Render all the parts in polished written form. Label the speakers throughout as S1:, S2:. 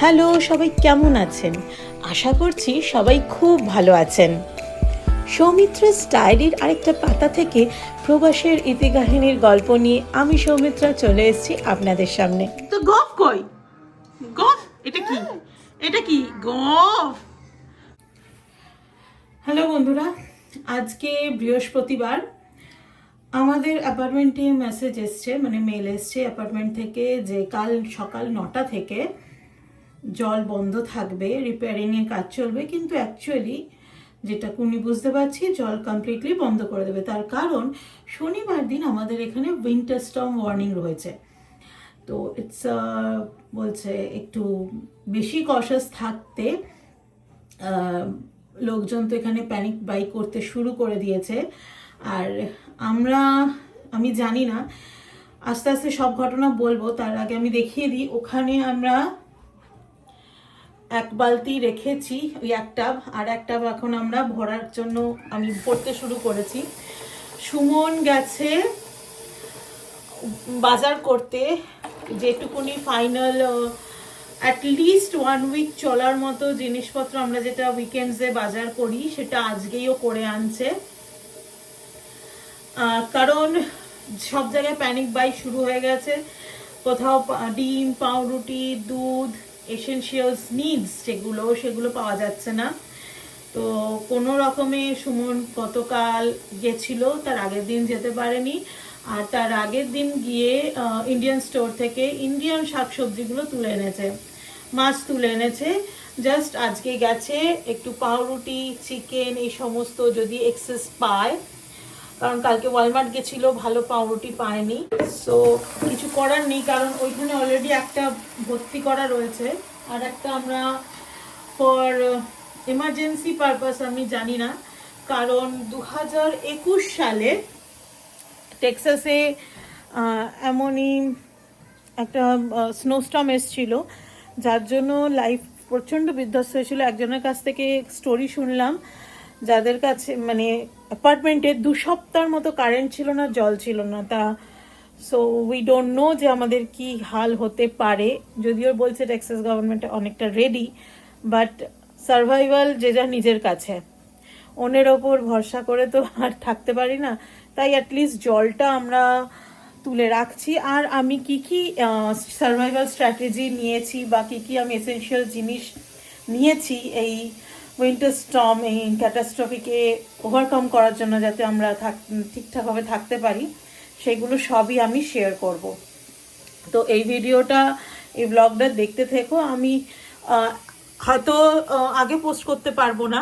S1: Hello, সবাই কেমন আছেন? আশা করছি সবাই খুব ভালো আছেন। সৌমিত্রা স্টাইলির আরেকটা পাতা থেকে প্রবাসের ইতিকাহিনীর গল্প নিয়ে আমি সৌমিত্রা চলে এসেছি আপনাদের সামনে।
S2: তো গফ কই? গফ এটা কি? এটা কি গফ?
S1: হ্যালো বন্ধুরা, আজকে বৃহস্পতিবার। আমাদের অ্যাপার্টমেন্টে মেসেজ এসছে, মানে মেল এসছে অ্যাপার্টমেন্ট থেকে যে কাল সকাল 9টা থেকে জল বন্ধ থাকবে, রিপেয়ারিংয়ের কাজ চলবে, কিন্তু অ্যাকচুয়ালি যেটা উনি বুঝতে পারছি জল কমপ্লিটলি বন্ধ করে দেবে। তার কারণ শনিবার দিন আমাদের এখানে উইন্টার স্টর্ম ওয়ার্নিং রয়েছে। তো ইটস বলছে একটু বেশি কশাস থাকতে। লোকজন তো এখানে প্যানিক বাই করতে শুরু করে দিয়েছে। আর আমি জানি না, আস্তে আস্তে সব ঘটনা বলবো, তার আগে আমি দেখিয়ে দিই। ওখানে আমরা এক বালতি রেখেছি, ওই এক টাব, আর এক টাব এখন আমরা ভরার জন্য আমি ভরতে শুরু করেছি। সুমন গেছে বাজার করতে, যেটুকুনি ফাইনাল অ্যাটলিস্ট 1 উইক চলার মতো জিনিসপত্র আমরা যেটা উইকেন্ডসে বাজার করি সেটা আজকেইও করে আনছে। কারণ সব জায়গায় প্যানিক বাই শুরু হয়ে গেছে। কোথাও ডিম, পাউরুটি, দুধ, এসেনশিয়ালস নিডস সেগুলো পাওয়া যাচ্ছে না। তো কোনো রকমে সুমন গতকাল গেছিল, তার আগের দিন যেতে পারেনি। আর তার আগের দিন গিয়ে ইন্ডিয়ান স্টোর থেকে ইন্ডিয়ান শাকসবজিগুলো তুলে এনেছে, মাছ তুলে এনেছে। জাস্ট আজকে গেছে একটু পাউরুটি, চিকেন এই সমস্ত যদি এক্সেস পায়, কারণ কালকে ওয়ালমার্ট গেছিল, ভালো পাউরুটি পায়নি। সো কিছু করার নেই, কারণ ওইখানে অলরেডি একটা ভর্তি করা রয়েছে, আর একটা আমরা ফর এমার্জেন্সি পারপাস, আমি জানি না, কারণ 2021 সালে টেক্সাসে এমনই একটা স্নোস্টর্ম এসেছিল, যার জন্য লাইফ প্রচণ্ড বিধ্বস্ত হয়েছিল। একজনের কাছ থেকে স্টোরি শুনলাম, যাদের কাছে মানে অ্যাপার্টমেন্টে 2 সপ্তাহের মতো কারেন্ট ছিল না, জল ছিল না। সো উই ডোন্ট নো যে আমাদের কি হাল হতে পারে। যদিও বলছে টেক্সাস গভর্নমেন্ট অনেকটা রেডি, বাট সার্ভাইভাল যে যা নিজের কাছে, অন্যের ওপর ভরসা করে তো আর থাকতে পারি না। তাই অ্যাটলিস্ট জলটা আমরা তুলে রাখছি। আর আমি কি কি সার্ভাইভাল স্ট্র্যাটেজি নিয়েছি বা কি কি আমি এসেনশিয়াল জিনিস নিয়েছি এই উইন্টার স্টর্ম, এই ক্যাটাস্ট্রফিকে ওভারকাম করার জন্য, যাতে আমরা ঠিকঠাকভাবে থাকতে পারি, সেগুলো সবই আমি শেয়ার করব। তো এই ভিডিওটা, এই ব্লগটা দেখতে থেকো। আমি হয়তো আগে পোস্ট করতে পারবো না।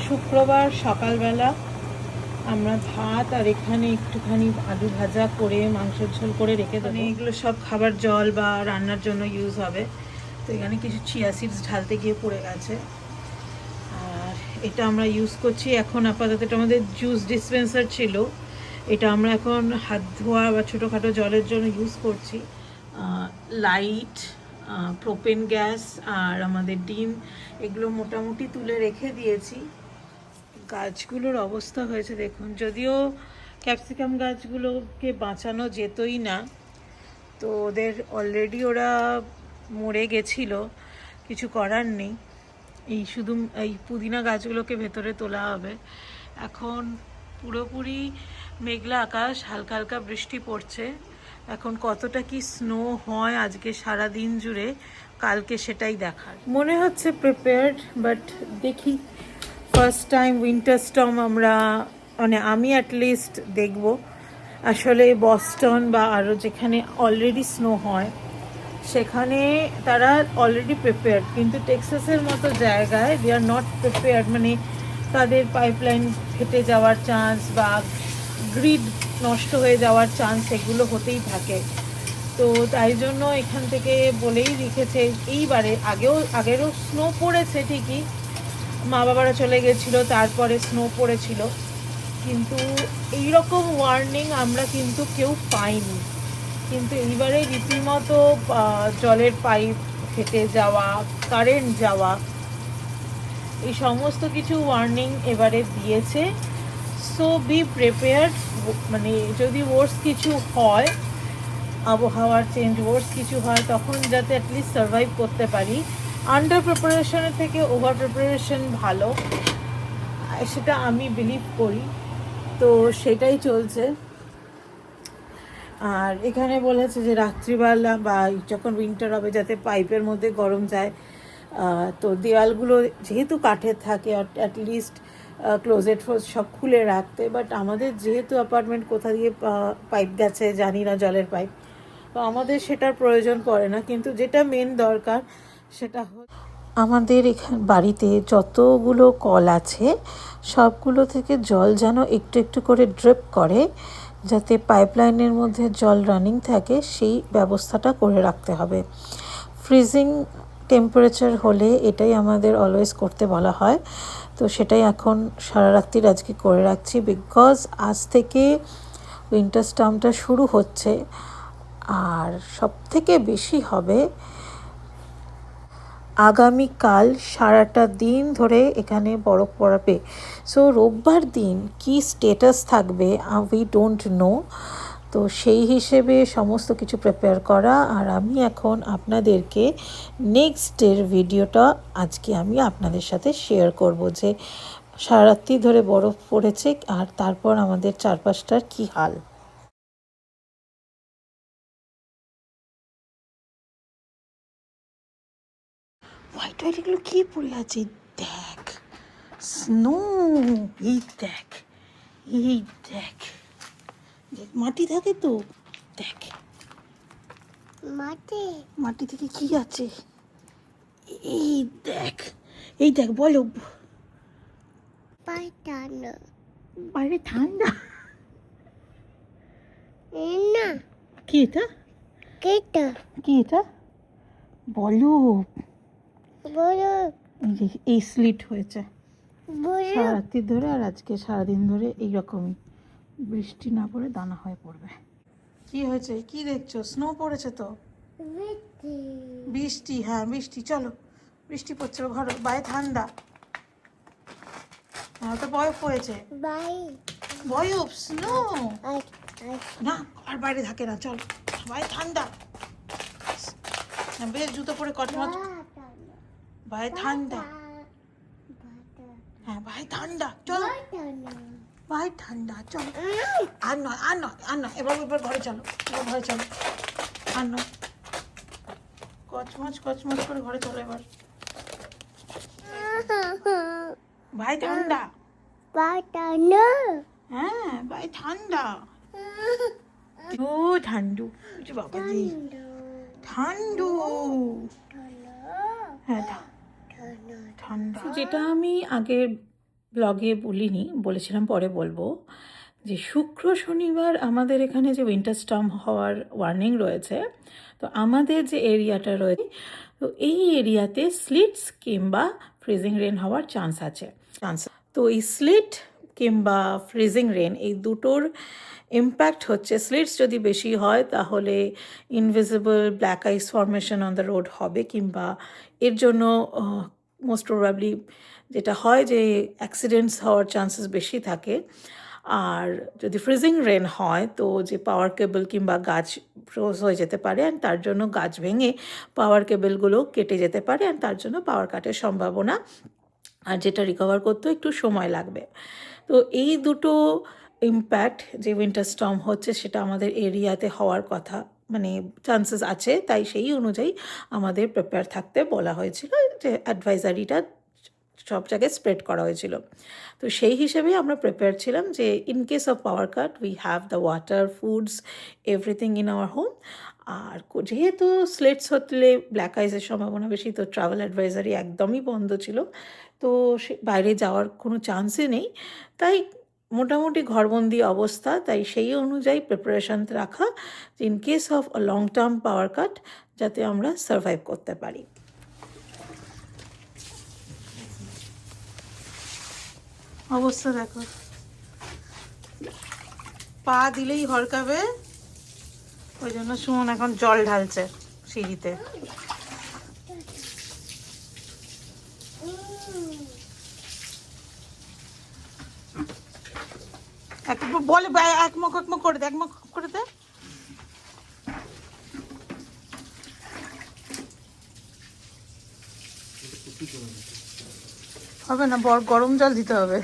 S1: শুক্রবার সকালবেলা আমরা ভাত আর এখানে একটুখানি আলু ভাজা করে মাংসের ঝোল করে রেখে দেবো। এগুলো সব খাবার জল বা রান্নার জন্য ইউজ হবে। তো এখানে কিছু চিয়া সিডস ঢালতে গিয়ে পড়ে গেছে, আর এটা আমরা ইউজ করছি এখন আপাতত। এটা আমাদের জুস ডিসপেন্সার ছিল, এটা আমরা এখন হাত ধোয়া বা ছোটোখাটো জলের জন্য ইউজ করছি। লাইট, প্রোপেন গ্যাস আর আমাদের ডিম, এগুলো মোটামুটি তুলে রেখে দিয়েছি। গাছগুলোর অবস্থা হয়েছে দেখুন, যদিও ক্যাপসিকাম গাছগুলোকে বাঁচানো যেতই না, তো ওদের অলরেডি ওরা মরে গেছিলো, কিছু করার নেই। শুধু এই পুদিনা গাছগুলোকে ভেতরে তোলা হবে। এখন পুরোপুরি মেঘলা আকাশ, হালকা হালকা বৃষ্টি পড়ছে। এখন কতটা কি স্নো হয় আজকে সারা দিন জুড়ে, কালকে সেটাই দেখার। মনে হচ্ছে প্রিপেয়ার্ড, বাট দেখি। ফার্স্ট টাইম উইন্টার স্টর্ম আমরা, মানে আমি অ্যাটলিস্ট দেখব। আসলে বস্টন বা আরও যেখানে অলরেডি স্নো হয় সেখানে তারা অলরেডি প্রিপেয়ার্ড, কিন্তু টেক্সাসের মতো জায়গায় দে আর নট প্রিপেয়ার্ড। মানে তাদের পাইপলাইন ফেটে যাওয়ার চান্স বা গ্রিড নষ্ট হয়ে যাওয়ার চান্স এগুলো হতেই থাকে। তো তাই জন্য এখান থেকে বলেই রেখেছে, এইবারে আগেরও স্নো পড়েছে ঠিকই, মা বাবারা চলে গেছিলো, তারপরে স্নো পড়েছিল, কিন্তু এইরকম ওয়ার্নিং আমরা কিন্তু কেউ পাইনি। কিন্তু এইবারে রীতিমতো জলের পাইপ ফেটে যাওয়া, কারেন্ট যাওয়া, এই সমস্ত কিছু ওয়ার্নিং এবারে দিয়েছে। So be prepared. মানে যদি ওয়ার্স কিছু হয় আবহাওয়ার চেঞ্জ ওয়ার্স কিছু হয় তখন যাতে অ্যাটলিস্ট সার্ভাইভ করতে পারি। আন্ডার প্রিপারেশনের থেকে ওভার প্রিপারেশন ভালো, সেটা আমি বিলিভ করি। তো সেটাই চলছে। আর এখানে বলেছে যে রাত্রিবেলা বা যখন উইন্টার হবে যাতে পাইপের মধ্যে গরম যায়। তো দেওয়ালগুলো যেহেতু কাঠের থাকে অ্যাটলিস্ট ক্লোজেট সব খুলে রাখতে, বাট আমাদের যেহেতু অ্যাপার্টমেন্ট কোথা দিয়ে পাইপ গেছে জানি না, জলের পাইপ, তো আমাদের সেটার প্রয়োজন পড়ে না। কিন্তু যেটা মেন দরকার সেটা আমাদের এখানে বাড়িতে যতগুলো কল আছে সবগুলো থেকে জল যেন একটু একটু করে ড্রিপ করে, যাতে পাইপলাইনের মধ্যে জল রানিং থাকে, সেই ব্যবস্থাটা করে রাখতে হবে। ফ্রিজিং টেম্পারেচার হলে এটাই আমাদের অলওয়েজ করতে বলা হয়। তো সেটাই এখন সারা রাত্রির আজকে করে রাখছি, বিকজ আজ থেকে উইন্টার স্টর্মটা শুরু হচ্ছে। আর সব থেকে বেশি হবে আগামীকাল সারাটা দিন ধরে এখানে বরফ পড়বে। সো রোববার দিন কি স্টেটাস থাকবে উই ডোন্ট নো। তো সেই হিসেবে সমস্ত কিছু প্রিপেয়ার করা। আর আমি এখন আপনাদেরকে নেক্সট ডের ভিডিওটা আজকে আমি আপনাদের সাথে শেয়ার করব, যে সারা রাত্রি ধরে বরফ পড়েছে আর তারপর আমাদের চারপাশটার কি হাল। হোয়াইট হোয়াইট এগুলো কি পড়ে আছে দেখ, স্নো। এই দেখ, এই দেখ, মাটি থাকে তো, দেখ
S3: মাটি
S1: মাটি থেকে কি আছে, এই দেখ, এই দেখ। বলো,
S3: পাতানো
S1: বাইরে ঠান্ডা?
S3: না
S1: কি এটা,
S3: কেটা
S1: কি এটা বলো।
S3: বড়
S1: এই যে এই স্লিট হয়েছে
S3: বড়
S1: সারা রাত্রি ধরে, আর আজকে সারাদিন ধরে এইরকমই বৃষ্টি না পড়ে দানা হয়ে পড়বে। কি হয়েছে, কি দেখছো? স্নো পড়েছে তো,
S3: বেটি
S1: বৃষ্টি। হ্যাঁ বৃষ্টি, চলো বৃষ্টি পড়ছে, ঘর বাইরে ঠান্ডা। হ্যাঁ ওটা বরফ হয়েছে,
S3: বাই
S1: বরফ, স্নো।
S3: আই আই
S1: না আর বাইরে থাকে না, চল বাইরে ঠান্ডা। বেশ জুতো পরে কটমট,
S3: পাতানো
S1: বাইরে ঠান্ডা। হ্যাঁ বাইরে ঠান্ডা, চলো বাইরে ঠান্ডা, চলো। আর নয়, আর নয়, আর নয়, এবার ঘরে চলো, এবার ঘরে চলো, আর নয়, কচমচ কচমচ করে ঘরে চলো এবার। ভাই ঠান্ডা,
S3: পাতানো
S1: হ্যাঁ ভাই ঠান্ডা। ও ঠান্ডু, বাবাজি ঠান্ডু, হ্যাঁ ঠান্ডা। যেটা আমি আগের ব্লগে বলিনি, বলেছিলাম পরে বলবো, যে শুক্র শনিবার আমাদের এখানে যে উইন্টার স্টর্ম হওয়ার ওয়ার্নিং রয়েছে। তো আমাদের যে এরিয়াটা রয়েছে, তো এই এরিয়াতে স্লিটস কিংবা ফ্রিজিং রেন হওয়ার চান্স আছে। তো এই স্লিট কিংবা ফ্রিজিং রেন এই দুটোর ইম্প্যাক্ট হচ্ছে, স্লিটস যদি বেশি হয় তাহলে invisible black ice formation on the road হবে, কিংবা এর জন্য মোস্ট প্রবাবলি যেটা হয় যে অ্যাক্সিডেন্টস হওয়ার চান্সেস বেশি থাকে। আর যদি ফ্রিজিং রেন হয় তো যে পাওয়ার কেবল কিংবা গাছ ফ্রোজ হয়ে যেতে পারে, অ্যান্ড তার জন্য গাছ ভেঙে পাওয়ার কেবলগুলো কেটে যেতে পারে, অ্যান্ড তার জন্য পাওয়ার কাটের সম্ভাবনা, আর যেটা রিকভার করতেও একটু সময় লাগবে। তো এই দুটো ইম্প্যাক্ট যে উইন্টার স্টর্ম হচ্ছে সেটা আমাদের এরিয়াতে হওয়ার কথা, মানে চান্সেস আছে, তাই সেই অনুযায়ী আমাদের প্রিপেয়ার থাকতে বলা হয়েছিল, যে অ্যাডভাইজারিটা সব জায়গায় স্প্রেড করা হয়েছিল। তো সেই হিসেবেই আমরা প্রিপেয়ার ছিলাম যে in case of power cut we have the water, foods, everything in our home. আর যেহেতু স্লেটস হলে ব্ল্যাক আইসের সম্ভাবনা বেশি, তো ট্রাভেল অ্যাডভাইজারি একদমই বন্ধ ছিল, তো সে বাইরে যাওয়ার কোনো চান্সই নেই। তাই মোটামুটি ঘরবন্দি অবস্থা, তাই সেই অনুযায়ী প্রিপারেশান রাখা in case of a long term power cut যাতে আমরা সার্ভাইভ করতে পারি। অবস্থা দেখো, পা দিলেই হরকাবে, ওই জন্য সুমন এখন জল ঢালছে সিঁড়িতে। বলে এক মুখ করে দে, এক মুখ করে দে।
S2: হবে না, গরম জল দিতে হবে।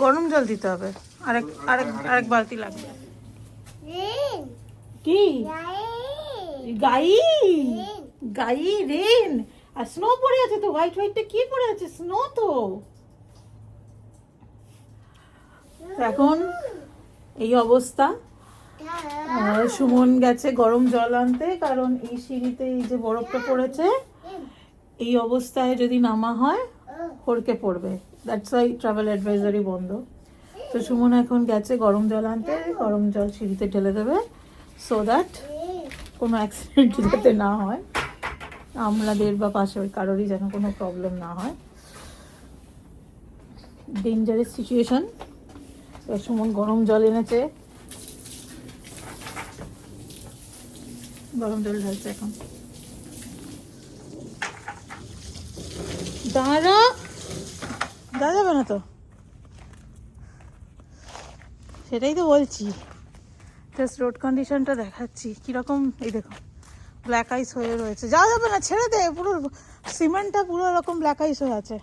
S2: গরম জল দিতে হবে, আরেক আরেক আরেক বালতি লাগবে।
S3: Rain.
S1: কি
S3: Rain.
S1: গাই গাই রেন আর স্নো পড়ে আছে তো, হোয়াইট হোয়াইটটা কি পড়ে আছে? স্নো তো। তো এখন এই অবস্থা। সুমন গেছে গরম জল আনতে, কারণ এই সিঁড়িতে এই যে বরফটা পড়েছে, এই অবস্থায় যদি নামা হয় হড়কে পড়বে। দ্যাটস ওয়াই ট্রাভেল অ্যাডভাইজারি বন্ধ। তো সুমন এখন গেছে গরম জল আনতে, গরম জল সিঁড়িতে ঢেলে দেবে, সো দ্যাট কোনো অ্যাক্সিডেন্ট যাতে না হয়, আমাদের বা পাশের কারোরই যেন কোনো প্রবলেম না হয়। Dangerous situation. সুমন গরম জল এনেছে, গরম জল ঢালছে এখন। দাঁড়া, যাবে না তো, সেটাই তো বলছি। জাস্ট রোড কন্ডিশনটা দেখাচ্ছি কিরকম। এই দেখো ব্ল্যাক আইস হয়ে রয়েছে, যাওয়া যাবে না, ছেড়ে দে। পুরো সিমেন্টটা পুরো এরকম ব্ল্যাক আইস হয়ে আছে,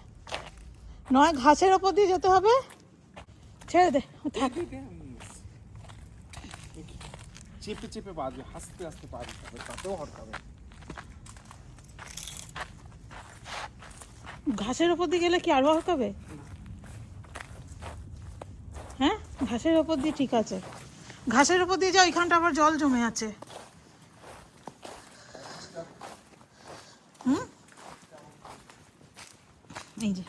S1: নয় ঘাসের ওপর দিয়ে যেতে হবে, ছেড়ে দে থাক।
S4: চেপে চেপে বাজবে, হাসতে হাসতে পারবে, তাতেও হরকাবে।
S2: ঘাসের ওপর দিয়ে গেলে কি আরো হরকাবে? হ্যাঁ, ঘাসের ওপর দিয়ে ঠিক আছে, ঘাসের ওপর দিয়ে যা, ওইখানটা আবার জল জমে আছে। এই যে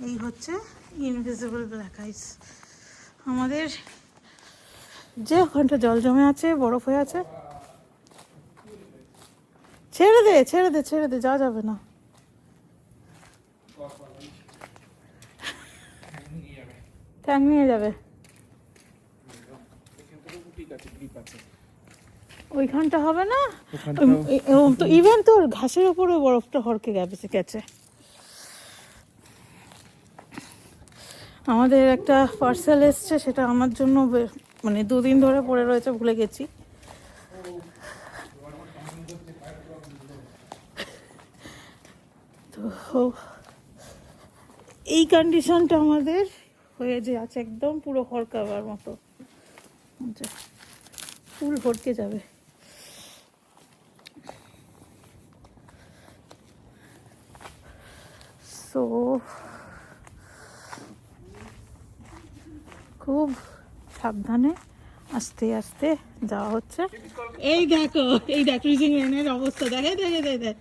S2: এই হচ্ছে ইনভিজিবল ব্ল্যাক আইস। আমাদের যে ওখানটা জল জমে আছে, বরফ হয়ে আছে, ছেড়ে দে ছেড়ে দে ছেড়ে দে, যাওয়া যাবে না। ট্যাং নিয়ে যাবে, ওইখানটা হবে না তো। ইভেন তোর ঘাসের উপরে বরফটা হরকে গেছে। আমাদের একটা পার্সেল এসছে, সেটা আমার জন্য মানে 2 দিন ধরে পড়ে রয়েছে, ভুলে গেছি। তো এই কন্ডিশনটা আমাদের হয়ে যে আছে, একদম পুরো হরকাবার মতো, ফুল হরকে যাবে। সো খুব সাবধানে আস্তে আস্তে যাওয়া হচ্ছে। এই দেখো, এই দেখ ফ্রিজিং রেনের অবস্থা, দেখে দেখে দেখে দেখ,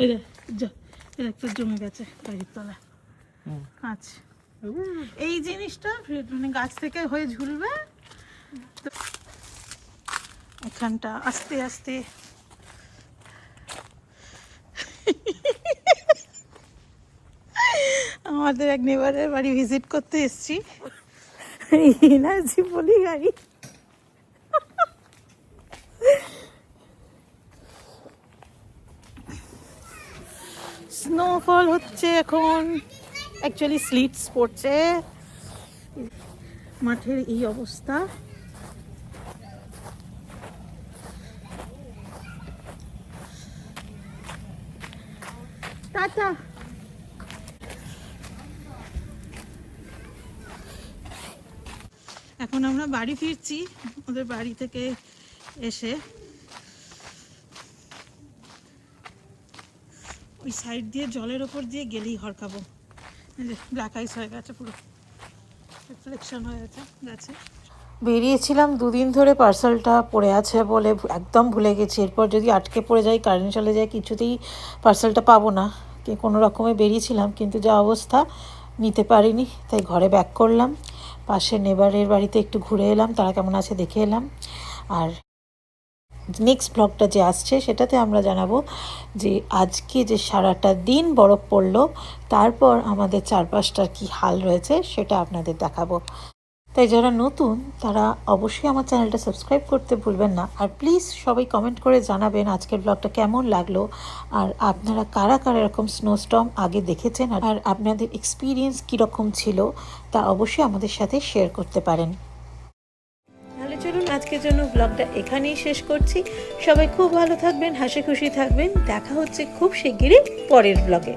S2: এই দেখ তোর জমে গেছে গাড়ির তলায় কাঁচ। এই জিনিসটা মানে গাছ থেকে হয়ে ঝুলবে, তো এখানটা আস্তে আস্তে আমাদের এক নেবারের বাড়ি ভিজিট করতে এসেছি, এনার্জি বলি গাড়ি। স্নোফল হচ্ছে এখন, অ্যাকচুয়ালি স্লিপস পড়ছে। মাঠের এই অবস্থা। টাটা। এখন আমরা বাড়ি ফিরছি, ওদের বাড়ি থেকে এসে ওই সাইড দিয়ে জলের ওপর দিয়ে গেলেই হরকাবো। ব্ল্যাক আইস হয়ে গেছে, পুরো রিফ্লেকশন হয়ে গেছে। বেরিয়েছিলাম 2 দিন ধরে, পার্সেলটা পড়ে আছে বলে একদম ভুলে গেছি। এরপর যদি আটকে পড়ে যায়, কারেন্ট চলে যায়, কিছুতেই পার্সেলটা পাবো না। কোনো রকমে বেরিয়েছিলাম, কিন্তু যা অবস্থা নিতে পারিনি, তাই ঘরে ব্যাক করলাম। পাশে নেবারের বাড়িতে একটু ঘুরে এলাম, তারা কেমন আছে দেখে এলাম। আর নেক্সট ব্লগটা যে আসছে, সেটাতে আমরা জানাবো যে আজকে যে সারাটা দিন বরফ পড়লো, তারপর আমাদের চারপাশটার কি হাল রয়েছে সেটা আপনাদের দেখাবো। তাই যারা নতুন তারা অবশ্যই আমার চ্যানেলটা সাবস্ক্রাইব করতে ভুলবেন না। আর প্লিজ সবাই কমেন্ট করে জানাবেন আজকের ব্লগটা কেমন লাগলো, আর আপনারা কারা কারা এরকম স্নোস্টর্ম আগে দেখেছেন আর আপনাদের এক্সপিরিয়েন্স কীরকম ছিল তা অবশ্যই আমাদের সাথে শেয়ার করতে পারেন। তাহলে চলুন আজকের জন্য ব্লগটা এখানেই শেষ করছি। সবাই খুব ভালো থাকবেন, হাসি খুশি থাকবেন। দেখা হচ্ছে খুব শিগগিরই পরের ব্লগে।